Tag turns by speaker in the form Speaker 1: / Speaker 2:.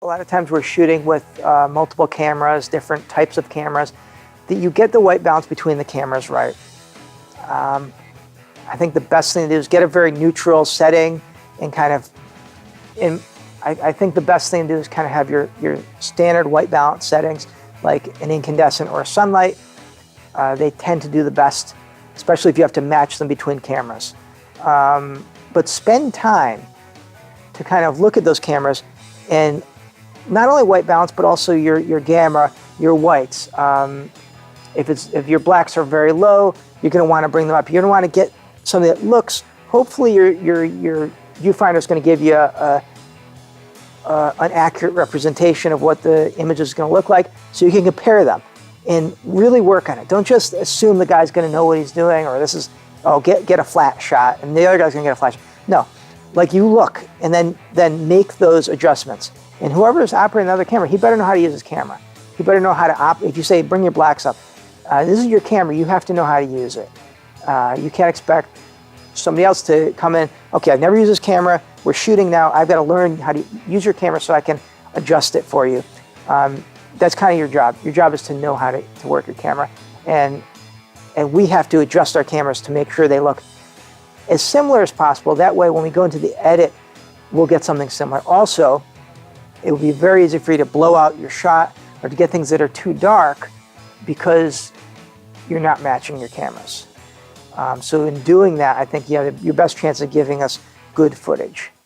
Speaker 1: A lot of times we're shooting with multiple cameras, different types of cameras, that you get the white balance between the cameras right. I think the best thing to do is get a very neutral setting and I think the best thing to do is kind of have your standard white balance settings, like an incandescent or a sunlight. They tend to do the best, especially if you have to match them between cameras. But spend time to kind of look at those cameras and not only white balance, but also your gamma, your whites. If your blacks are very low, you're going to want to bring them up. You're going to want to get something that looks. Hopefully, your viewfinder is going to give you an accurate representation of what the image is going to look like, so you can compare them and really work on it. Don't just assume the guy's going to know what he's doing, or get a flat shot and the other guy's going to get a flat shot. No, like you look and then make those adjustments. And whoever's operating the other camera, he better know how to use his camera. He better know how to operate. If you say, bring your blacks up, this is your camera, you have to know how to use it. You can't expect somebody else to come in, okay, I've never used this camera, we're shooting now, I've got to learn how to use your camera so I can adjust it for you. That's kind of your job. Your job is to know how to work your camera. And we have to adjust our cameras to make sure they look as similar as possible. That way, when we go into the edit, we'll get something similar. Also, it will be very easy for you to blow out your shot or to get things that are too dark because you're not matching your cameras. So in doing that, I think you have your best chance of giving us good footage.